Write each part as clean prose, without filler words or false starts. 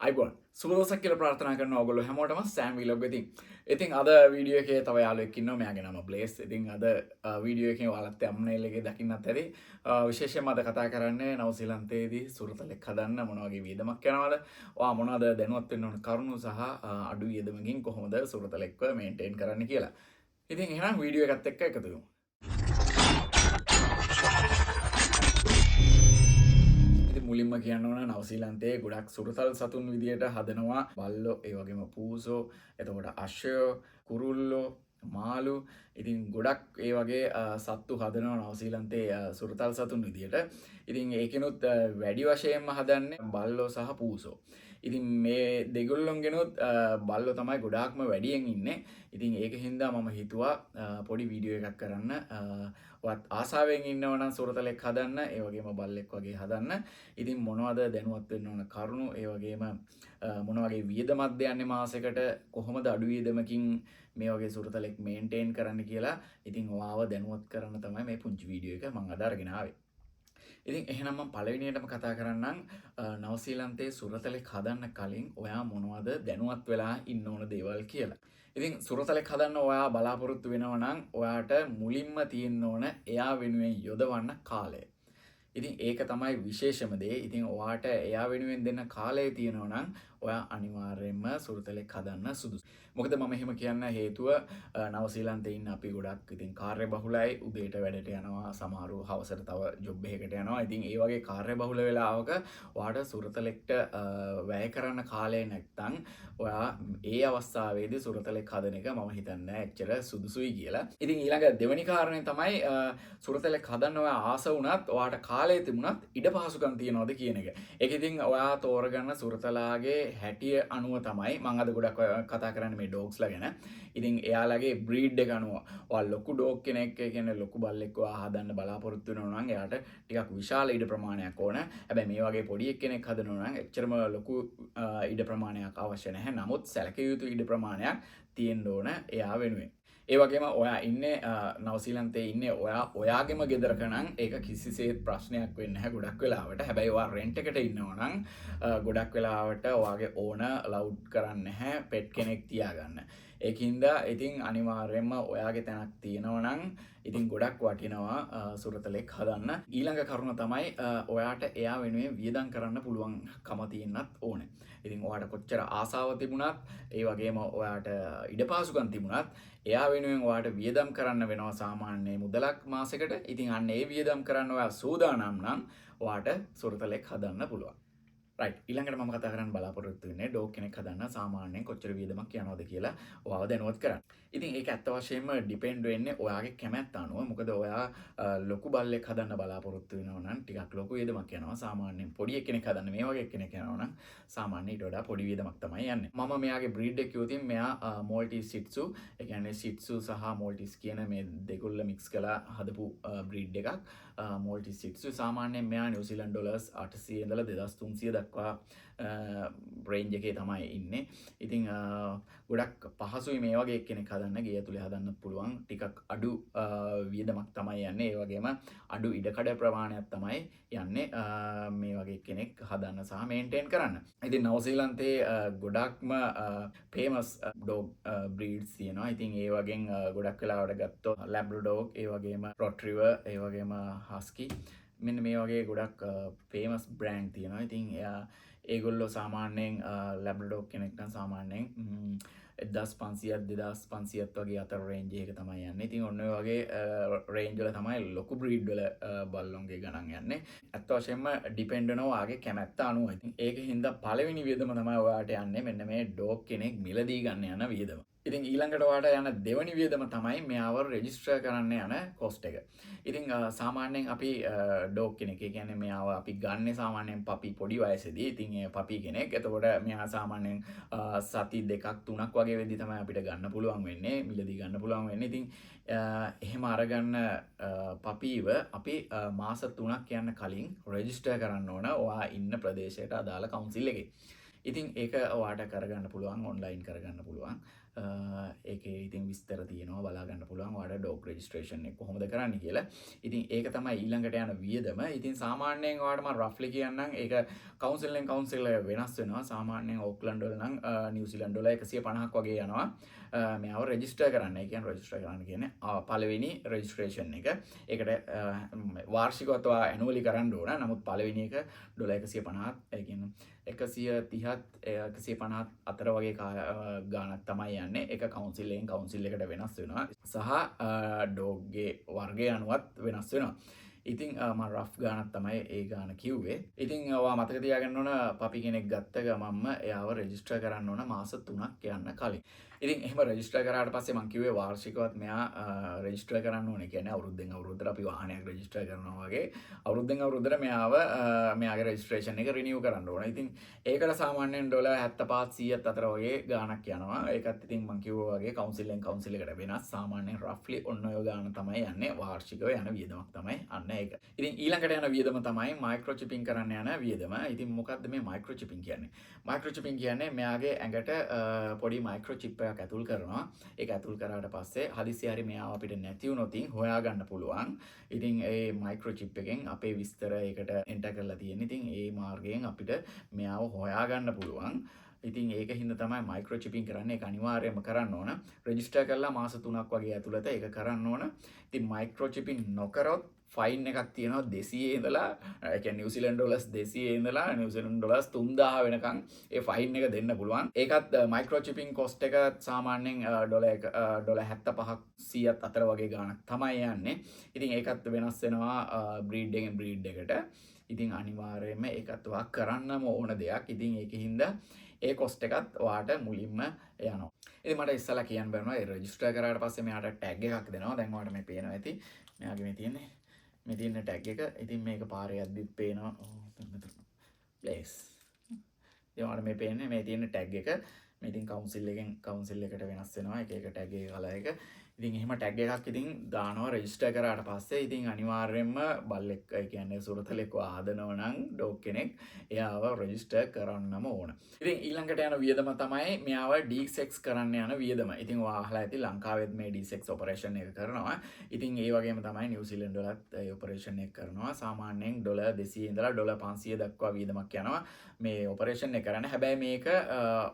අයිබෝන් සුබදසක් කියල ප්‍රාථනා කරන ඔගොලු හැමෝටම සෑම් විලොග ඉතින් අද වීඩියෝ එකේ තව යාලුවෙක්කින්න මෙයාගේ නම බ්ලේස් ඉතින් අද වීඩියෝ එකේ ඔයාලත් අම්නේලගේ දකින්නත් ඇති විශේෂයෙන් අද කතා කරන්නේ නවසීලන්තයේදී සුරතලෙක් හදන්න මොනවගේ වියදමක් යනවද ඔයා මොනවද දැනුවත් වෙන්න ඕන කරුණු සහ අඩු වියදමකින් කොහොමද සුරතලෙක්ව මේන්ටේන් කරන්න කියලා. ඉතින් එහෙනම් වීඩියෝ එකත් එක්ක එකතු වෙමු. මුලින්ම කියන්න ඕන නවසීලන්තයේ ගොඩක් සුරතල් සතුන් විදියට හදනවා බල්ලෝ ඒ වගේම පූසෝ එතකොට අශ්වයෝ කුරුල්ලෝ මාළු ඉතින් ගොඩක් ඒ වගේ සත්තු හදනවා නවසීලන්තයේ සුරතල් සතුන් විදියට. ඉතින් ඒකෙනුත් වැඩි වශයෙන්ම හදන්නේ බල්ලෝ සහ පූසෝ. ඉතින් මේ දෙගොල්ලොන්ගෙනුත් බල්ලෝ තමයි ගොඩාක්ම වැඩියෙන් ඉන්නේ. ඉතින් ඒක හින්දා මම හිතුවා පොඩි වීඩියෝ එකක් කරන්න. ඔයත් ආසාවෙන් ඉන්නවනම් සුරතලෙක් හදන්න, ඒ වගේම බල්ලෙක් වගේ හදන්න. ඉතින් මොනවද දැනුවත් වෙන්න ඕන කරුණු, ඒ වගේම මොන වගේ වියදමක්ද යන්නේ මාසෙකට, කොහොමද අඩු වියදමකින් මේ වගේ සුරතලෙක් මේන්ටේන් කරන්න කියලා ඉතින් ඔයාව දැනුවත් කරන්න තමයි මේ පුංචි වීඩියෝ එක මම අද අරගෙන ආවේ. ඉතින් එහෙනම් මම පළවෙනියටම කතා කරන්නම් නවසීලන්තයේ සුරතලෙක් හදන්න කලින් ඔයා මොනවද දැනුවත් වෙලා ඉන්න ඕන දේවල් කියලා. ඉතින් සුරතලෙක් හදන්න ඔයා බලාපොරොත්තු වෙනවා නම් ඔයාට මුලින්ම තියෙන්න ඕන එයා වෙනුවෙන් යොදවන්න කාලය. ඉතින් ඒක තමයි විශේෂම දේ. ඉතින් ඔයාට එයා වෙනුවෙන් දෙන්න කාලය තියෙනවා නම් ඔයා අනිවාර්යයෙන්ම සුරතලෙක් හදන්න සුදුසුයි. මොකද මම එහෙම කියන්න හේතුව නවසීලන්තේ ඉන්න අපි ගොඩක් ඉතින් කාර්ය බහුලයි. උදේට වැඩට යනවා, සමහරව හවසට තව ජොබ් එකකට යනවා. ඉතින් ඒ වගේ කාර්ය බහුල වෙලාවක ඔයාට සුරතලෙක්ට වැය කරන්න කාලය නැත්නම් ඔයා ඒ අවස්ථාවේදී සුරතලෙක් හදන එක මම හිතන්නේ එච්චර සුදුසුයි කියලා. ඉතින් ඊළඟ දෙවෙනි කාරණේ තමයි සුරතලෙක් හදන්න ඔයා ආස වුණත් ඔයාට කාලය තිබුණත් ඉඩ පහසුකම් තියනවද කියන එක. ඒක ඉතින් ඔයා තෝරගන්න සුරතලාගේ හැටිය අනුව තමයි මම අද ගොඩක් කතා කරන්නේ මේ ඩොග්ස්ලා ගැන. ඉතින් එයාලගේ බ්‍රීඩ් එක අනුව ඔයා ලොකු ඩොග් කෙනෙක් කියන්නේ ලොකු බල්ලෙක් ඔයා හදන්න බලාපොරොත්තු වෙනවා නම් එයාට ටිකක් විශාල ඉඩ ප්‍රමාණයක් ඕන. හැබැයි මේ වගේ පොඩි කෙනෙක් හදනවා නම් එච්චරම ලොකු ඉඩ ප්‍රමාණයක් අවශ්‍ය නැහැ. නමුත් සැලකිය යුතු ඉඩ ප්‍රමාණයක් තියෙන්න ඕන එයා වෙනුවෙන්. ඒ වගේම ඔයා ඉන්නේ නවසීලන්තේ ඉන්නේ ඔයාගේම ගෙදරක නම් ඒක කිසිසේත් ප්‍රශ්නයක් වෙන්නේ නැහැ ගොඩක් වෙලාවට. හැබැයි ඔයා රෙන්ට් එකට ඉන්නවා නම් ගොඩක් වෙලාවට ඔයාගේ ඕන ලවුඩ් කරන්නේ නැහැ පෙට් කෙනෙක් තියාගන්න. ඒකින්ද ඉතින් අනිවාර්යයෙන්ම ඔයාගේ තැනක් තියෙනවා නම් ඉතින් ගොඩක් වටිනවා සුරතලෙක් හදන්න. ඊළඟ කරුණ තමයි ඔයාට එයා වෙනුවෙන් වියදම් කරන්න පුළුවන්කම තියෙන්නත් ඕනේ. ඉතින් ඔයාට කොච්චර ආසාව තිබුණත් ඒ වගේම ඔයාට ඉඩපාසුකම් තිබුණත් එයා වෙනුවෙන් ඔයාට වියදම් කරන්න වෙනවා සාමාන්‍ය මුදලක් මාසෙකට. ඉතින් අන්න ඒ වියදම් කරන්න ඔයා සූදානම් නම් ඔයාට සුරතලෙක් හදන්න පුළුවන්. රයිට්. ඊළඟට මම කතා කරන්න බලාපොරොත්තු වෙන්නේ ඩොග් කෙනෙක් හදන්න සාමාන්‍යයෙන් කොච්චර වියදමක් යනවද කියලා ඔයාව දැනුවත් කරන්න. ඉතින් ඒක ඇත්ත වශයෙන්ම ඩිපෙන්ඩ් වෙන්නේ ඔයාගේ කැමැත්ත අනුව. මොකද ඔයා ලොකු බල්ලෙක් හදන්න බලාපොරොත්තු වෙනවා නම් ටිකක් ලොකු වියදමක් යනවා. සාමාන්‍යයෙන් පොඩි කෙනෙක් හදන්න මේ වගේ කෙනෙක් යනවා නම් සාමාන්‍යයෙන් ඊට වඩා පොඩි වියදමක් තමයි යන්නේ. මම මෙයාගේ බ්‍රීඩ් එක කිව්වොත් මෙයා මෝල්ටිස් සිට්සු. ඒ කියන්නේ සිට්සු සහ මෝල්ටිස් කියන මේ දෙකොල්ල මික්ස් කරලා හදපු බ්‍රීඩ් එකක්. මෝල්ටිස් සිට්සු සාමාන්‍යයෙන් මෙයා නිව්සීලන්ත ඩොලර්ස් 800 ඉඳලා 2300 දක්වා රේන්ජ් එකේ තමයි ඉන්නේ. ඉතින් ගොඩක් පහසුයි මේ වගේ කෙනෙක් හදන්න. ගේ ඇතුලේ හදන්නත් පුළුවන්. ටිකක් අඩු වියදමක් තමයි යන්නේ. ඒ වගේම අඩු ඉඩකඩ ප්‍රමාණයක් තමයි යන්නේ මේ වගේ කෙනෙක් හදන්න සහ මේන්ටේන් කරන්න. ඉතින් නවසීලන්තේ ගොඩක්ම ෆේමස් ඩොග් බ්‍රීඩ්ස් තියෙනවා. ඉතින් ඒ වගේන් ගොඩක් වෙලාවට ගත්තොත් ලැබ්‍රඩෝග්, ඒ වගේම රොට්රිවර්, ඒ වගේම හස්කි මෙන්න මේ වගේ ගොඩක් ෆේමස් බ්‍රෑන්ඩ් තියෙනවා. ඉතින් ඒගොල්ලෝ සාමාන්‍යයෙන් ලැබ්‍රඩෝග් කෙනෙක් නම් සාමාන්‍යයෙන් 1500 2500 වගේ අතර රේන්ජ් එක තමයි යන්නේ. ඉතින් ඔන්න ඔය වගේ රේන්ජ් වල තමයි ලොකු බ්‍රීඩ් වල බල්ලොන්ගේ ගණන් යන්නේ. අත් වශයෙන්ම ඩිපෙන්ඩ් වෙනවා ඔයාගේ කැමැත්ත අනුව. ඉතින් ඒකෙන් හින්දා පළවෙනි වියදම තමයි ඔයාට යන්නේ මෙන්න මේ ඩොග් කෙනෙක් මිලදී ගන්න යන වියදම. ඉතින් ඊළඟට ඔයාට යන දෙවනි වියදම තමයි මෙයාව රෙජිස්ටර් කරන්න යන කොස්ට් එක. ඉතින් සාමාන්‍යයෙන් අපි ඩොග් කෙනෙක් කියන්නේ මෙයාව අපි ගන්න සාමාන්‍යයෙන් පපි පොඩි වයසේදී. ඉතින් ඒ පපි කෙනෙක්. එතකොට මෙයා සාමාන්‍යයෙන් සති 2-3ක් වගේ වෙද්දි තමයි අපිට ගන්න පුළුවන් වෙන්නේ. මිලදී ගන්න පුළුවන් වෙන්නේ. ඉතින් එහෙම අරගන්න පපීව අපි මාස 3ක් යන කලින් රෙජිස්ටර් කරන්න ඕන ඔයා ඉන්න ප්‍රදේශයට අදාළ කවුන්සිල් එකේ. ඉතින් ඒක ඔයාට කරගන්න පුළුවන් ඔන්ලයින් කරගන්න පුළුවන්. ඒකේ ඉතින් විස්තර තියෙනවා බලා ගන්න පුළුවන් ඔයාලට ඩොග් රෙජිස්ට්‍රේෂන් එක කොහොමද කරන්න කියලා. ඉතින් ඒක තමයි ඊළඟට යන වියදම. ඉතින් සාමාන්‍යයෙන් ඔයාලට මම රෆ්ලි කියන්නම් ඒක කවුන්සිලෙන් කවුන්සිල් වෙනස් වෙනවා. සාමාන්‍යයෙන් ඕක්ලන්ඩ් වල නම් නිව්සීලන්ඩ් වල 150ක් වගේ යනවා. මෙයාව රෙජිස්ටර් කරන්න. ඒ කියන්නේ රෙජිස්ටර් කරන්න කියන්නේ පළවෙනි රෙජිස්ට්‍රේෂන් එක. ඒකට වාර්ෂිකව ඇනුවලි කරන්න ඕන. නමුත් පළවෙනි එක $150ක් ඒ කියන්නේ 130ත් 150ත් අතර වගේ ගානක් තමයි යන්නේ. ඒක කවුන්සිලෙන් කවුන්සිල් එකට වෙනස් වෙනවා. සහ ඩොග්ගේ වර්ගය අනුවත් වෙනස් වෙනවා. ඉතින් මම රෆ් ගානක් තමයි ඒ ගාන කිව්වේ. ඉතින් ඔයා මතක තියාගන්න ඕන පපි කෙනෙක් ගත්ත ගමන්ම එයාව රෙජිස්ටර් කරන්න ඕන මාස 3ක් යන්න කලින්. ඉතින් එහෙම රෙජිස්ටර් කරාට පස්සේ මම කිව්වේ වාර්ෂිකවත් මෙයා රෙජිස්ටර් කරන්න ඕනේ. කියන්නේ අවුරුද්දෙන් අවුරුද්දට අපි වාහනයක් රෙජිස්ටර් කරනවා වගේ අවුරුද්දෙන් අවුරුද්දට මෙයාව මෙයාගේ රෙජිස්ට්‍රේෂන් එක රිනිව් කරන්න ඕන. ඉතින් ඒකට සාමාන්‍යයෙන් $75-100ත් අතර වගේ ගාණක් යනවා. ඒකත් ඉතින් මම කිව්වා වගේ කවුන්සිලෙන් කවුන්සිල් එකට වෙනස්. සාමාන්‍යයෙන් රෆ්ලි ඔන්න ඔය ගාණ තමයි යන්නේ. වාර්ෂිකව යන වියදමක් තමයි අන්න ඒක. ඉතින් ඊළඟට යන වියදම තමයි මයික්‍රෝ චිපින් කරන්න යන වියදම. ඉතින් මොකක්ද මේ මයික්‍රෝ චිපින් කියන්නේ? මයික්‍රෝ චිපින් කියන්නේ මෙයාගේ ඇඟට පොඩි මයික්‍රෝ චිප් එකක් ඇතුල් කරනවා. ඒක ඇතුල් කරාට පස්සේ හදිසිය හරි මෙයාව අපිට නැති වුණොත් හොයාගන්න පුළුවන්. ඉතින් ඒ මයික්‍රෝ චිප් එකෙන් අපේ විස්තර ඒකට එන්ටර් කරලා තියෙන. ඉතින් ඒ මාර්ගයෙන් අපිට මෙයාව හොයාගන්න පුළුවන්. ඉතින් ඒක හින්දා තමයි මයික්‍රෝ චිපින් කරන්නේ. ඒක අනිවාර්යයෙන්ම කරන්න ඕන. රෙජිස්ටර් කරලා මාස 3ක් වගේ ඇතුළත ඒක කරන්න ඕන. ඉතින් මයික්‍රෝ චිපින් නොකරොත් ෆයින් එකක් තියෙනවා 200 ඉඳලා ඒ කියන්නේ නිව්සීලන්ත ඩොලර්ස් 200 ඉඳලා නිව්සීලන්ත ඩොලර්ස් 3000 වෙනකන් ඒ ෆයින් එක දෙන්න පුළුවන්. ඒකත් මයික්‍රෝ චිපින් කොස්ට් එක සාමාන්‍යයෙන් ඩොලර් 75ක් 100ත් අතර වගේ ගාණක් තමයි යන්නේ. ඉතින් ඒකත් වෙනස් වෙනවා බ්‍රීඩ් එකෙන් බ්‍රීඩ් එකට. ඉතින් අනිවාර්යයෙන්ම ඒකත් ඔයා කරන්නම ඕන දෙයක්. ඉතින් ඒකින්ද ඒ කොස්ට් එකත් ඔයාට මුලින්ම යනවා. ඉතින් මට ඉස්සලා කියන්න බැරිනවා ඒ රෙජිස්ටර් කරාට පස්සේ මෙයාට ටැග් එකක් දෙනවා. දැන් ඔයාලට මේ පේනවා ඇති. මෙයාගේ මේ තියෙන්නේ මේ තියෙන ටැග් එක. ඉතින් මේක පාරේ යද්දිත් පේනවා. ප්ලේස්. ඉතින් ඔයාලට මේ පේන්නේ මේ තියෙන ටැග් එක. මේ ඉතින් කවුන්සිල් එකෙන් කවුන්සිල් එකට වෙනස් වෙනවා. එක එක ටැග් එක කලර් එක. ඉතින් එහෙම ටැග් එකක් ඉතින් දානවා රෙජිස්ටර් කරාට පස්සේ. ඉතින් අනිවාර්යයෙන්ම බල්ලෙක් ඒ කියන්නේ සුරතලෙක්ව ආදනව නම් ඩොග් කෙනෙක් එයාව රෙජිස්ටර් කරන්නම ඕන. ඉතින් ඊළඟට යන වියදම තමයි මෙයාව D6 කරන්න යන වියදම. ඉතින් ඔයා අහලා ඇති ලංකාවෙත් මේ D6 ඔපරේෂන් එක කරනවා. ඉතින් ඒ වගේම තමයි නිව්සීලන්ත වලත් ඒ ඔපරේෂන් එක කරනවා. සාමාන්‍යයෙන් $200 ඉඳලා $500 දක්වා වියදමක් යනවා මේ ඔපරේෂන් එක කරන්න. හැබැයි මේක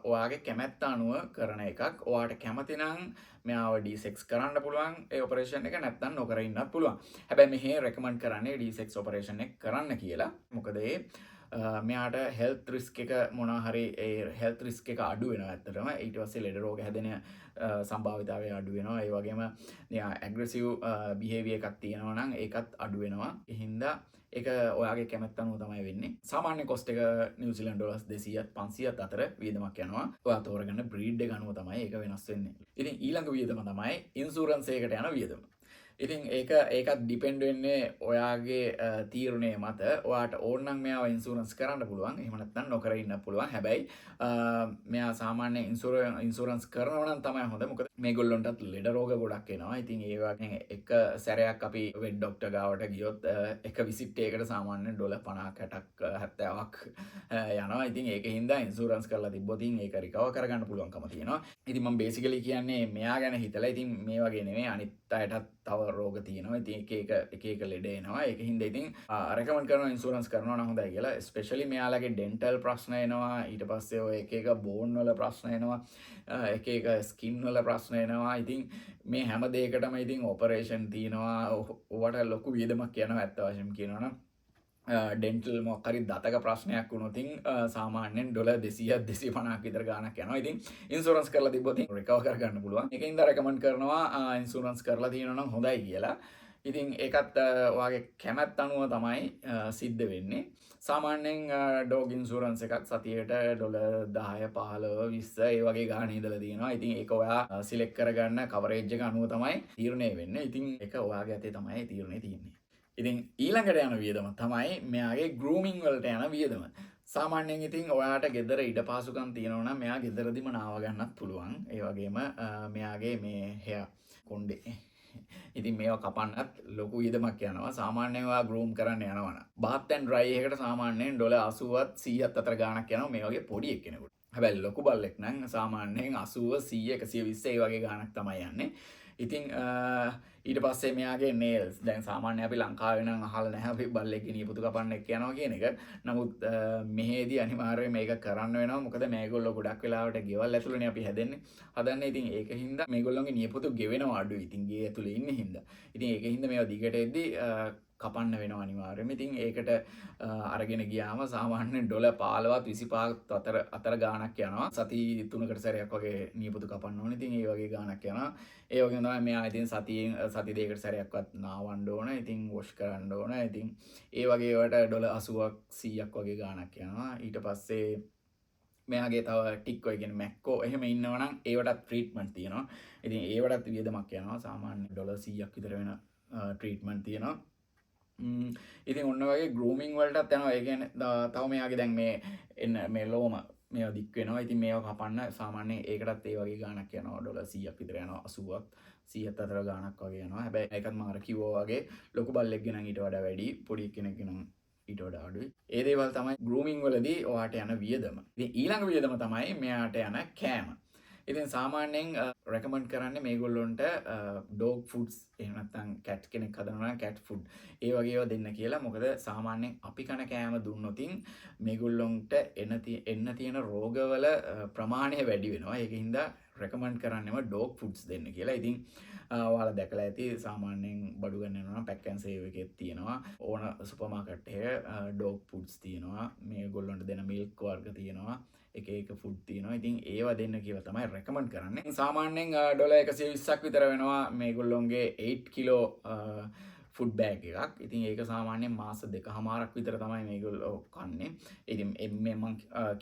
ඔයාගේ කැමැත්ත අනුව කරන එකක්. ඔයාට කැමති නම් මෙයාව D6 කරන්න පුළුවන් ඒ ඔපරේෂන් එක, නැත්නම් නොකර ඉන්නත් පුළුවන්. හැබැයි මෙහි රෙකමන්ඩ් කරන්නේ D6 ඔපරේෂන් එක කරන්න කියලා. මොකද මෙයාට හෙල්ත් රිස්ක් එක මොනවා හරි ඒ හෙල්ත් රිස්ක් එක අඩු වෙනවා ඇත්තටම. ඊට පස්සේ ලෙඩ රෝග හැදෙන සම්භාවිතාවය අඩු වෙනවා. ඒ වගේම ඇග්‍රෙසිව් බිහේවියර් එකක් තියෙනවා නම් ඒකත් අඩු වෙනවා. ඒ හින්දා ඒක ඔයාගේ කැමැත්ත අනුව තමයි වෙන්නේ. සාමාන්‍ය කොස්ට් එක නිව්සීලන්ත ඩොලර්ස් 200ත් 500ත් අතර වියදමක් යනවා. ඔයා තෝරගන්න බ්‍රීඩ් එක අනුව තමයි ඒක වෙනස් වෙන්නේ. ඉතින් ඊළඟ වියදම තමයි ඉන්ෂුරන්ස් එකකට යන වියදම. ඉතින් ඒකත් ඩිපෙන්ඩ් වෙන්නේ ඔයාගේ තීරණය මත. ඔයාට ඕන නම් මෙයාව ඉන්ෂුරන්ස් කරන්න පුළුවන්. එහෙම නැත්නම් නොකර ඉන්න පුළුවන්. හැබැයි මෙයා සාමාන්‍ය ඉන්ෂුරන්ස් කරනවා නම් තමයි හොඳ. මොකද මේගොල්ලොන්ටත් ලෙඩ රෝග ගොඩක් එනවා. ඉතින් ඒ වගේ එක සැරයක් අපි වෙට් ඩොක්ටර් ගාවට ගියොත් එක විසිට් එකකට සාමාන්‍යයෙන් $50ක් 60ක් 70ක් යනවා. ඉතින් ඒකින් හින්දා ඉන්ෂුරන්ස් කරලා තිබ්බොත් ඒක රිකවර් කරගන්න පුළුවන්කම තියෙනවා. ඉතින් මම බේසිකලි කියන්නේ මෙයා ගැන හිතලා. ඉතින් මේ වගේ නෙමෙයි අනිත් අයටත් තව රෝග තියෙනවා. ඉතින් එක එක ලෙඩ එනවා. ඒක හින්දා ඉතින් රෙකමන්ඩ් කරනවා ඉන්ෂුරන්ස් කරනවා නම් හොඳයි කියලා. ස්පෙෂලි මෙයාලගේ ඩෙන්ටල් ප්‍රශ්න එනවා. ඊට පස්සේ ඔය එක බෝන් වල ප්‍රශ්න එනවා. එක ස්කින් වල ප්‍රශ්න එනවා. ඉතින් මේ හැම දෙයකටම ඉතින් ඔපරේෂන් තියෙනවා. ඔවට ලොකු වියදමක් යනවා ඇත්ත වශයෙන්ම කියනවා නම්. ඩෙන්ටල් මොකක් හරි දතක ප්‍රශ්නයක් වුණොත් සාමාන්‍යයෙන් $200ක් 250ක් විතර ගාණක් යනවා. ඉතින් ඉන්ෂුරන්ස් කරලා තිබ්බොත් රිකවර් කරගන්න පුළුවන්. ඒකින්ද රෙකමන්ඩ් කරනවා ඉන්ෂුරන්ස් කරලා තියෙනවා නම් හොඳයි කියලා. ඉතින් ඒකත් ඔයාගේ කැමැත්ත අනුව තමයි සිද්ධ වෙන්නේ. සාමාන්‍යයෙන් ඩොග් ඉන්ෂුරන්ස් එකක් සතියට $10 15 20 ඒ වගේ ගාණ ඉඳලා තියෙනවා. ඉතින් ඒක ඔයා සිලෙක්ට් කරගන්න කවරේජ් එක අනුව තමයි තීරණය වෙන්නේ. ඉතින් ඒක ඔයාගේ අතේ තමයි තීරණය තියෙන්නේ. ඉතින් ඊළඟට යන වියදම තමයි මෙයාගේ ගෲමින් වලට යන වියදම. සාමාන්‍යයෙන් ඉතින් ඔයාට ගෙදර ඉඩ පහසුකම් තියෙනවා නම් මෙයා ගෙදරදිම නාව ගන්නත් පුළුවන්. ඒ වගේම මෙයාගේ මේ hair කොණ්ඩේ ඉතින් මේවා කපන්නත් ලොකු වියදමක් යනවා. සාමාන්‍යයෙන් ඔයා ගෲම් කරන්න යනවා නම් bath and dry එකට සාමාන්‍යයෙන් $80ත් 100ත් අතර ගාණක් යනවා මේ වගේ පොඩි එක්කෙනෙකුට. හැබැයි ලොකු බල්ලෙක් නම් සාමාන්‍යයෙන් 80 100 120 ඒ වගේ ගාණක් තමයි යන්නේ. ඉතින් ඊට පස්සේ මෙයාගේ නේල්ස් දැන් සාමාන්‍ය අපි ලංකාවේ නම් අහලා නැහැ අපි බල්ලෙක්ගේ නියපොතු කපන්න එක්ක යනවා කියන එක. නමුත් මෙහෙදී අනිවාර්යයෙන් මේක කරන්න වෙනවා. මොකද මේගොල්ලෝ ගොඩක් වෙලාවට ගෙවල් ඇතුළේනේ අපි හැදෙන්නේ. හදන්නේ ඉතින් ඒක හින්දා මේගොල්ලෝගේ නියපොතු ගෙවෙනවා අඩුයි. ඉතින් ගේ ඇතුළේ ඉන්නේ හින්දා. ඉතින් ඒක හින්දා මේවා දිගට එද්දී කපන්න වෙනවා අනිවාර්යයෙන්ම. ඉතින් ඒකට අරගෙන ගියාම සාමාන්‍යයෙන් ඩොලර් 15ත් 25ත් අතර ගාණක් යනවා. සති 3කට සැරයක් වගේ නියපොතු කපන්න ඕනේ. ඉතින් ඒ වගේ ගාණක් යනවා. ඒ වගේම තමයි මෙයා ඉතින් සති දෙකකට සැරයක්වත් නාවන්න ඕන. ඉතින් වොෂ් කරන්න ඕන. ඉතින් ඒ වගේ ඒවට ඩොලර් 80ක් 100ක් වගේ ගාණක් යනවා. ඊට පස්සේ මෙයාගේ තව ටික්කෝ කියන්නේ මැක්කෝ එහෙම ඉන්නවනම් ඒවටත් ට්‍රීට්මන්ට් තියෙනවා. ඉතින් ඒවටත් වියදමක් යනවා. සාමාන්‍ය ඩොලර් 100ක් විතර වෙන ට්‍රීට්මන්ට් තියෙනවා. ඉතින් ඔන්න වගේ ග්‍රූමින් වලටත් යනවා. ඒ කියන්නේ තව මෙයාගේ දැන් මේ එන්න මේ ලෝම මේවා දික් වෙනවා. ඉතින් මේවා කපන්න සාමාන්‍යයෙන් ඒකටත් ඒ වගේ ගාණක් යනවා. ඩොලර් 100ක් විතර යනවා. 80ක් 100ත් අතර ගාණක් වගේ යනවා. හැබැයි ඒකත් මම අර කිව්වා වගේ ලොකු බල්ලෙක්ගේ නම් ඊට වඩා වැඩි. පොඩි කෙනෙක්ගේ නම් ඊට වඩා අඩුයි. ඒ දේවල් තමයි ග්‍රූමින් වලදී ඔයාට යන වියදම. ඉතින් ඊළඟ වියදම තමයි මෙයාට යන කෑම. ඉතින් සාමාන්‍යයෙන් රෙකමන්ඩ් කරන්නේ මේගොල්ලොන්ට ඩොග් ෆුඩ්ස් එහෙම නැත්නම් කැට් කෙනෙක් හදනවා නම් කැට් ෆුඩ් ඒ වගේ ඒවා දෙන්න කියලා. මොකද සාමාන්‍යයෙන් අපි කන කෑම දුන්නොතින් මේගොල්ලොන්ට එන්න තියෙන රෝගවල ප්‍රමාණය වැඩි වෙනවා. ඒකින්ද රෙකමන්ඩ් කරන්නේම ඩොග් ෆුඩ්ස් දෙන්න කියලා. ඉතින් ඔයාලා දැකලා ඇති සාමාන්‍යයෙන් බඩු ගන්න යනවා පැක් ඇන්ඩ් සේව් එකේ තියෙනවා. ඕන සුපර් මාකට් එකේ ඩොග් ෆුඩ්ස් තියෙනවා. මේගොල්ලොන්ට දෙන මිල්ක් වර්ග තියෙනවා. එක ෆුඩ් තියෙනවා. ඉතින් ඒවා දෙන්න කියලා තමයි රෙකමන්ඩ් කරන්නේ. සාමාන්‍යයෙන් ඩොලර් 120ක් විතර වෙනවා මේගොල්ලොන්ගේ 8 කිලෝ ෆුඩ් බෑග් එකක්. ඉතින් ඒක සාමාන්‍යයෙන් මාස 2කමාරක් විතර තමයි මේගොල්ලෝ කන්නේ. ඉතින් මේ මම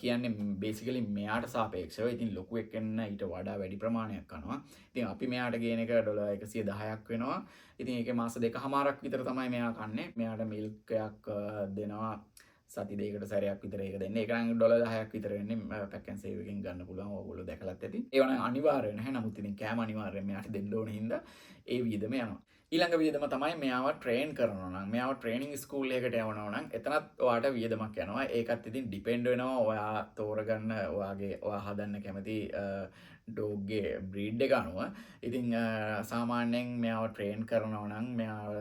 කියන්නේ බේසිකලි මෙයාට සාපේක්ෂව. ඉතින් ලොකු එක්කෙන්න ඊට වඩා වැඩි ප්‍රමාණයක් කනවා. ඉතින් අපි මෙයාට ගේන එක ඩොලර් 110ක් වෙනවා. ඉතින් ඒකේ මාස 2කමාරක් විතර තමයි මෙයා කන්නේ. මෙයාට මිල්ක් එකක් දෙනවා සති දෙකකට සැරයක් විතර ඒක දෙන්නේ. ඒක නම් ඩොලර් 10ක් විතර වෙන්නේ පැක් ඇන්ඩ් සේව් එකෙන් ගන්න පුළුවන්. ඕගොල්ලෝ දැකලත් ඇති. ඒව නම් අනිවාර්ය නැහැ. නමුත් ඉතින් කෑම අනිවාර්යයෙන් මෙයාට දෙන්න ඕන හින්දා ඒ වියදම යනවා. ඊළඟ වියදම තමයි මෙයාව ට්‍රේන් කරනවා නම් මෙයාව ට්‍රේනින් ස්කූල් එකකට යවනවා නම් එතනත් ඔයාට වියදමක් යනවා. ඒකත් ඉතින් ඩිපෙන්ඩ් වෙනවා ඔයා තෝරගන්න ඔයා හදන්න කැමති ඩොග්ගේ බ්‍රීඩ් එක අනුව. ඉතින් සාමාන්‍යයෙන් මෙයාව ට්‍රේන් කරනවා නම් මෙයාව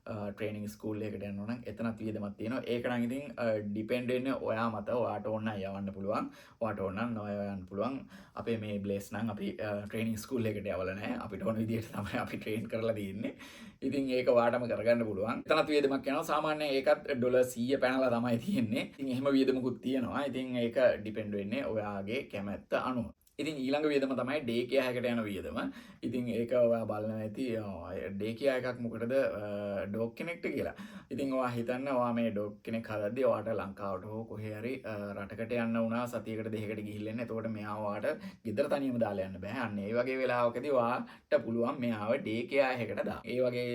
ට්‍රේනින් ස්කූල් එකකට යනවා නම් එතනත් වියදමක් තියෙනවා. ඒක නම් ඉතින් ඩිපෙන්ඩ් වෙන්නේ ඔයා මත. ඔයාට ඕන නම් යවන්න පුළුවන්. ඔයාට ඕන නම් නොයවන්න පුළුවන්. අපේ මේ බ්ලේස් නම් අපි ට්‍රේනින් ස්කූල් එකට යවලා නැහැ. අපිට ඕන විදිහට තමයි අපි ට්‍රේන් කරලා තියෙන්නේ. ඉතින් ඒක ඔයාටම කරගන්න පුළුවන්. එතනත් වියදමක් යනවා. සාමාන්‍යයෙන් ඒකත් ඩොලර් 100 පැනලා තමයි තියෙන්නේ. ඉතින් එහෙම වියදමකුත් තියෙනවා. ඉතින් ඒක ඩිපෙන්ඩ් වෙන්නේ ඔයාගේ කැමැත්ත අනුව. ඉතින් ඊළඟ වියදම තමයි ඩේ කෙයා එකකට යන වියදම. ඉතින් ඒක ඔයා බලන්න ඇති ඩේ කෙයා එකක් මොකටද ඩොග් කෙනෙක්ට කියලා. ඉතින් ඔයා හිතන්න ඔයා මේ ඩොග් කෙනෙක් හදද්දී ඔයාට ලංකාවට හෝ කොහේ හරි රටකට යන්න වුණා සතියකට දෙකකට ගිහිල්ලා එන්න. එතකොට මෙයා ඔයාට ගෙදර තනියම දාලා යන්න බෑ. අන්න ඒ වගේ වෙලාවකදී ඔයාට පුළුවන් මෙයාව ඩේ කෙයා එකකට දාන්න. ඒ වගේ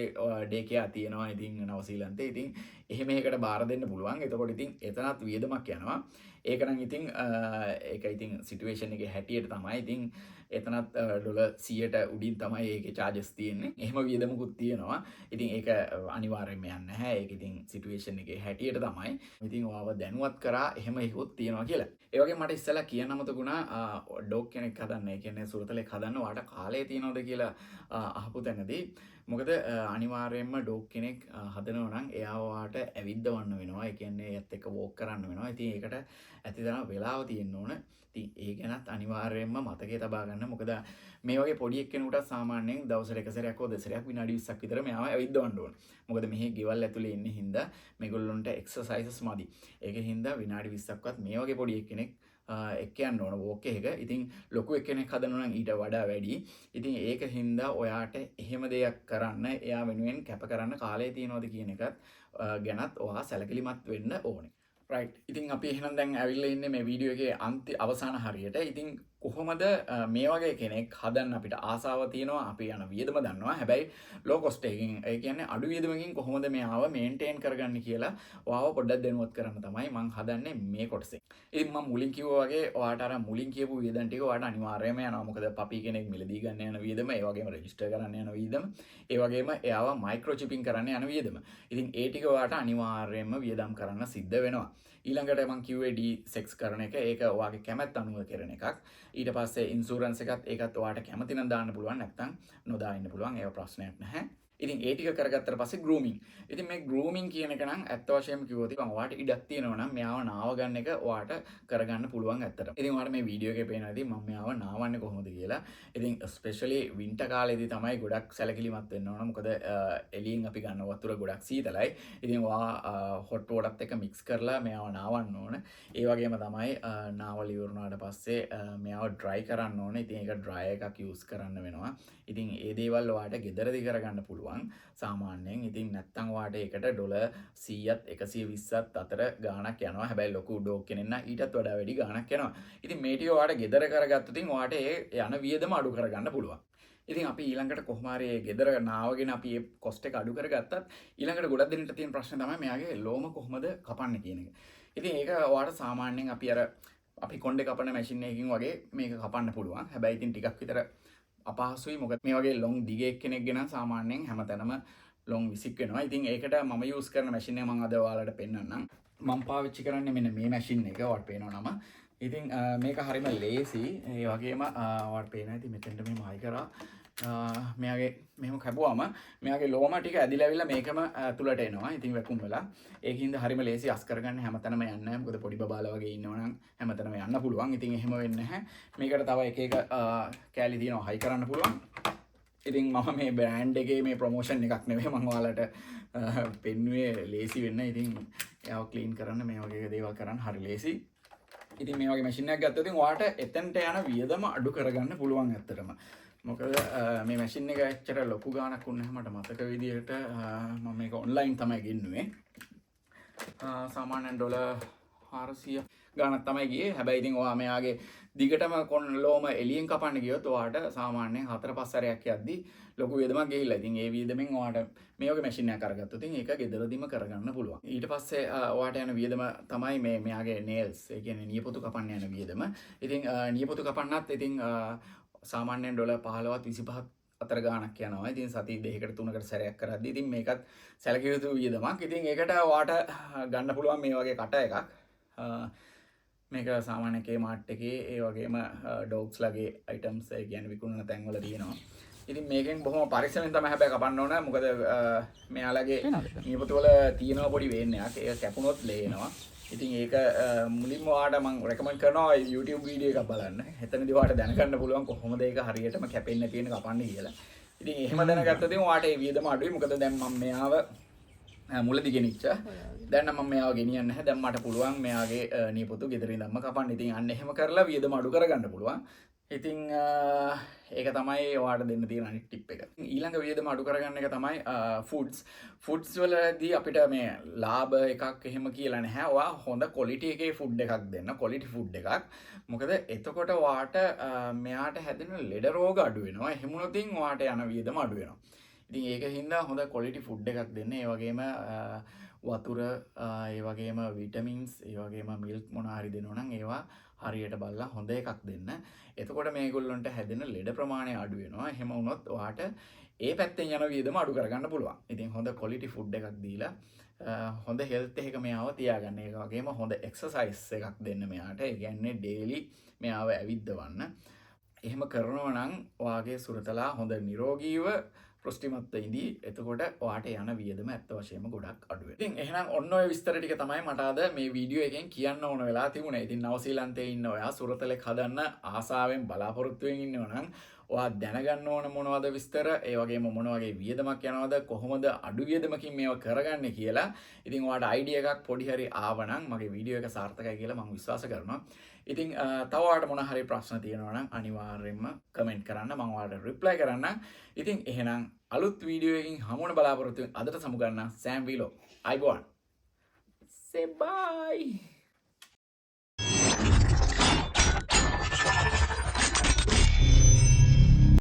ඩේ කෙයා තියෙනවා ඉතින් නවසීලන්තේ. ඉතින් එහෙම එකකට බාර දෙන්න පුළුවන්. එතකොට ඉතින් එතනත් වියදමක් යනවා. ඒක නම් ඉතින් ඒක ඉතින් සිටුේෂන් එකේ හැටියට තමයි. ඉතින් එතනත් ඩොලර් 100ට උඩින් තමයි ඒකේ charges තියෙන්නේ. එහෙම වියදමකුත් තියෙනවා. ඉතින් ඒක අනිවාර්යයෙන්ම යන්නේ නැහැ. ඒක ඉතින් සිටුේෂන් එකේ හැටියට තමයි. ඉතින් ඔයාව දැනුවත් කරා එහෙම එකකුත් තියෙනවා කියලා. ඒ වගේම මට ඉස්සෙල්ලා කියන්න අමතකුණා ඩොග් කෙනෙක් හදන්න. ඒ කියන්නේ සුරතලෙක් හදන්න ඔයාට කාලය තියෙනවද කියලා අහපු තැනදී මොකද අනිවාර්යයෙන්ම ඩොග් කෙනෙක් හදනවා නම් එයා ඔයාට ඇවිද්දවන්න වෙනවා. ඒ කියන්නේ ඒත් එක්ක වෝක් කරන්න වෙනවා. ඉතින් ඒකට ඇතිතරම් වෙලාව තියෙන්න ඕන. ඉතින් ඒ ගැනත් අනිවාර්යයෙන්ම මතකයේ තබා ගන්න. මොකද මේ වගේ පොඩි එක්කෙනෙකුට සාමාන්‍යයෙන් දවසට එක සැරයක් හෝ දෙසරයක් විනාඩි 20ක් විතර මෙයාව ඇවිද්දවන්න ඕන. මොකද මෙහි ගෙවල් ඇතුලේ ඉන්න හින්දා මේගොල්ලොන්ට එක්සර්සයිසස් මදි. ඒකෙන් හින්දා විනාඩි 20ක්වත් මේ වගේ පොඩි එක්කෙනෙක් එක්ක යන්න ඕන වෝක් එකක. ඉතින් ලොකු එක්කෙනෙක් හදනවා නම් ඊට වඩා වැඩි. ඉතින් ඒක හින්දා ඔයාට එහෙම දෙයක් කරන්න එයා වෙනුවෙන් කැප කරන්න කාලය තියෙනවද කියන එකත් ගැනත් ඔයා සැලකිලිමත් වෙන්න ඕනේ. රයිට්. ඉතින් අපි එහෙනම් දැන් ඇවිල්ලා ඉන්නේ මේ වීඩියෝ එකේ අවසාන හරියට. ඉතින් කොහොමද මේ වගේ කෙනෙක් හදන්න අපිට ආසාව තියෙනවා අපි යන වියදම දන්නවා. හැබැයි ලෝ කොස්ට් එකකින් ඒ කියන්නේ අඩු වියදමකින් කොහොමද මෙයාව මේන්ටේන් කරගන්නේ කියලා ඔයාව පොඩ්ඩක් දැනුවත් කරන්න තමයි මම හදන්නේ මේ කොටසේ. ඉතින් මම මුලින් කිව්වා වගේ ඔයාට අර මුලින් කියපු වියදම් ටික ඔයාට අනිවාර්යයෙන්ම යනවා. මොකද පපි කෙනෙක් මිලදී ගන්න යන වියදම, ඒ වගේම රෙජිස්ටර් කරන්න යන වියදම, ඒ වගේම එයාව මයික්‍රෝ චිපින් කරන්න යන වියදම. ඉතින් ඒ ටික ඔයාට අනිවාර්යයෙන්ම වියදම් කරන්න සිද්ධ වෙනවා. ඊළඟට මං කිව්වේ D6 කරන එක. ඒක ඔයාගේ කැමැත්ත අනුව කරන එකක්. ඊට පස්සේ ඉන්ෂුරන්ස් එකත් ඒකත් ඔයාට කැමති නම් දාන්න පුළුවන්, නැත්නම් නොදා ඉන්න පුළුවන්. ඒක ප්‍රශ්නයක් නැහැ. ඉතින් ඒ ටික කරගත්තට පස්සේ grooming. ඉතින් මේ grooming කියන එක නම් ඇත්ත වශයෙන්ම කිව්වොත් මම ඔයාට ඉඩක් තියෙනවා නම් මෙයාව නාව ගන්න එක ඔයාට කරගන්න පුළුවන් ඇත්තට. ඉතින් ඔයාට මේ වීඩියෝ එකේ පේනවා ඉතින් මම මෙයාව නාවන්නේ කොහොමද කියලා. ඉතින් ස්පෙෂලි වින්ටර් කාලේදී තමයි ගොඩක් සැලකිලිමත් වෙන්න ඕන. මොකද එළියෙන් අපි ගන්න වතුර ගොඩක් සීතලයි. ඉතින් ඔයා හොට් වෝටර්ත් එක්ක මික්ස් කරලා මෙයාව නාවන්න ඕන. ඒ වගේම තමයි නාවල ඉවරනාට පස්සේ මෙයාව ඩ්‍රයි කරන්න ඕන. ඉතින් ඒක ඩ්‍රයර් එකක් යූස් කරන්න වෙනවා. ඉතින් ඒ දේවල් ඔයාට ගෙදරදී කරගන්න පුළුවන්. සාමාන්‍යයෙන්. ඉතින් නැත්තම් ඔයාට ඒකට ඩොලර් 100ත් 120ත් අතර ගාණක් යනවා. හැබැයි ලොකු ඩොග් කෙනෙක් නම් ඊටත් වඩා වැඩි ගාණක් යනවා. ඉතින් මේ ටික ඔයාට ගෙදර කරගත්තොත් ඔයාට ඒ යන වියදම අඩු කරගන්න පුළුවන්. ඉතින් අපි ඊළඟට කොහොම හරි ගෙදර නාවගෙන අපි මේ කොස්ට් එක අඩු කරගත්තත් ඊළඟට ගොඩක් දෙනෙක්ට තියෙන ප්‍රශ්නේ තමයි මෙයාගේ ලෝම කොහොමද කපන්නේ කියන එක. ඉතින් ඒක ඔයාට සාමාන්‍යයෙන් අපි කොණ්ඩේ කපන මැෂින් එකකින් වගේ මේක කපන්න පුළුවන්. හැබැයි ඉතින් ටිකක් විතර අපහසුයි. මොකද මේ වගේ ලොන් දිගේ කෙනෙක් ගෙන සාමාන්‍යයෙන් හැමතැනම ලොන් විසික් වෙනවා. ඉතින් ඒකට මම යූස් කරන මැෂින් එක මම අද ඔයාලට පෙන්නන්නම්. මම පාවිච්චි කරන්නේ මෙන්න මේ මැෂින් එක. ඔයාලට පේනවා නම. ඉතින් මේක හරිම ලේසි. ඒ වගේම ඔයාලට පේනවා ඉතින් මෙතෙන්ට මෙහෙම හයි කරා. මෙයාගේ මෙහෙම කැපුවාම මෙයාගේ ලෝම ටික ඇදිලා ඇවිල්ලා මේකම ඇතුළට එනවා. ඉතින් වැකුම් වෙලා. ඒකින්ද හරිම ලේසි අස් කරගන්න හැමතැනම යන්නේ නැහැ. මොකද පොඩි බබාලා වගේ ඉන්නවනම් හැමතැනම යන්න පුළුවන්. ඉතින් එහෙම වෙන්නේ නැහැ. මේකට තව එක එක කෑලි තියෙනවා හයි කරන්න පුළුවන්. ඉතින් මම මේ බ්‍රෑන්ඩ් එකේ මේ ප්‍රොමෝෂන් එකක් නෙවෙයි මම ඔයාලට පෙන්නුවේ ලේසි වෙන්න. ඉතින් ඒව ක්ලීන් කරන්න මේ වගේ දේවල් කරන්න හරි ලේසි. ඉතින් මේ වගේ මැෂින් එකක් ගත්තොත් ඔයාට එතනට යන වියදම අඩු කරගන්න පුළුවන් ඇත්තටම. මොකද මේ මැෂින් එක ඇත්තට ලොකු ගාණක් වුණේ මට මතක විදිහට මම මේක ඔන්ලයින් තමයි ගෙන්නුවේ. සාමාන්‍යයෙන් ඩොලර් 400 ගාණක් තමයි ගියේ. හැබැයි ඉතින් ඔයා මෙයාගේ දිගටම ලෝම එළියෙන් කපන්න ගියොත් ඔයාට සාමාන්‍යයෙන් 4-5 සැරයක් යද්දි ලොකු වියදමක් ගිහිල්ලා. ඉතින් ඒ වියදමෙන් ඔයාට මේ වගේ මැෂින් එකක් අරගත්තොත් ඒක ගෙදරදීම කරගන්න පුළුවන්. ඊට පස්සේ ඔයාට යන වියදම තමයි මෙයාගේ nails. ඒ කියන්නේ නියපොතු කපන්න යන වියදම. ඉතින් නියපොතු කපන්නත් ඉතින් සාමාන්‍යයෙන් ඩොලර් 15ත් 25ක් අතර ගාණක් යනවා. ඉතින් සති 2කට 3කට සැරයක් කරද්දී ඉතින් මේකත් සැලකිය යුතු වියදමක්. ඉතින් ඒකට ඔයාට ගන්න පුළුවන් මේ වගේ කට එකක්. මේක සාමාන්‍ය Kmart එකේ ඒ වගේම dogs ලගේ items ඒ කියන්නේ විකුණන තැන්වල තියෙනවා. ඉතින් මේකෙන් බොහොම පරිස්සමෙන් තමයි හැබැයි කපන්න ඕන. මොකද මෙයාලගේ නියපොතු වල තියෙනවා පොඩි වේන්නයක්. ඒක කැපුණොත් ලේනවා. ඉතින් ඒක මුලින්ම ඔයාලට මම රෙකමන්ඩ් කරනවා YouTube වීඩියෝ එකක් බලන්න. එතනදී ඔයාලට දැනගන්න පුළුවන් කොහොමද ඒක හරියටම කැපෙන්නේ තියෙන කපන්නේ කියලා. ඉතින් එහෙම දැනගත්තොත් ඔයාලට ඒ වියදම අඩුයි. මොකද දැන් මම මෙයාව මුලදී ගෙනිච්ච. දැන් නම් මම මෙයාව ගෙනියන්නේ නැහැ. දැන් මට පුළුවන් මෙයාගේ නියපොතු ගෙදර ඉඳන්ම කපන්න. ඉතින් අන්න එහෙම කරලා වියදම අඩු කරගන්න පුළුවන්. ඉතින් ඒක තමයි ඔයාලට දෙන්න තියෙන අනිත් ටිප් එක. ඊළඟ වියදම අඩු කරගන්න එක තමයි ෆුඩ්ස් වලදී අපිට මේ ලාභ එකක් එහෙම කියලා නැහැ. ඔයා හොඳ ක්වොලිටි එකේ ෆුඩ් එකක් දෙන්න. ක්වොලිටි ෆුඩ් එකක්. මොකද එතකොට ඔයාට මෙයාට හැදෙන ලෙඩ රෝග අඩු වෙනවා. එහෙම වුණොත් ඔයාට යන වියදම අඩු වෙනවා. ඉතින් ඒක හින්දා හොඳ ක්වොලිටි ෆුඩ් එකක් දෙන්න. ඒ වගේම වතුර, ඒ වගේම විටමින්ස්, ඒ වගේම මිල්ක් මොනවා හරි දෙනවා නම් ඒවා හරියට බලලා හොඳ එකක් දෙන්න. එතකොට මේගොල්ලන්ට හැදෙන ලෙඩ ප්‍රමාණය අඩු වෙනවා. එහෙම වුණොත් ඔයාට ඒ පැත්තෙන් යන වියදම අඩු කරගන්න පුළුවන්. ඉතින් හොඳ ක්වොලිටි ෆුඩ් එකක් දීලා හොඳ හෙල්ත් එකක මෙයාව තියාගන්න. ඒ වගේම හොඳ එක්සර්සයිස් එකක් දෙන්න මෙයාට. ඒ කියන්නේ ඩේලි මෙයාව ඇවිද්දවන්න. එහෙම කරනවා නම් ඔයාගේ සුරතලා හොඳ නිරෝගීව ප්‍රෘෂ්ටිමත්ව ඉදී. එතකොට ඔයාට යන වියදම ඇත්ත වශයෙන්ම ගොඩක් අඩු වෙනවා. ඉතින් එහෙනම් ඔන්න ඔය විස්තර ටික තමයි මට අද මේ වීඩියෝ එකෙන් කියන්න ඕන වෙලා තිබුණේ. ඉතින් නවසීලන්තයේ ඉන්න ඔයා සුරතලෙක් හදන්න ආසාවෙන් බලාපොරොත්තු වෙමින් ඉන්නවා නම් ඔයා දැනගන්න ඕන මොනවද විස්තර, ඒ වගේම මොන වගේ වියදමක් යනවද, කොහොමද අඩු වියදමකින් මේව කරගන්නේ කියලා. ඉතින් ඔයාට අයිඩියා එකක් පොඩි හරි ආවනම් මගේ වීඩියෝ එක සාර්ථකයි කියලා මම විශ්වාස කරනවා. ඉතින් තව ඔයාලට මොන හරි ප්‍රශ්න තියෙනවා නම් අනිවාර්යයෙන්ම කමෙන්ට් කරන්න. මම ඔයාලට රිප්ලයි කරන්නම්. ඉතින් එහෙනම් අලුත් වීඩියෝ එකකින් හමු වෙන බලාපොරොත්තු වෙන අදට සමු ගන්න සෑම් වීලෝ. අයිබෝන්. Say bye.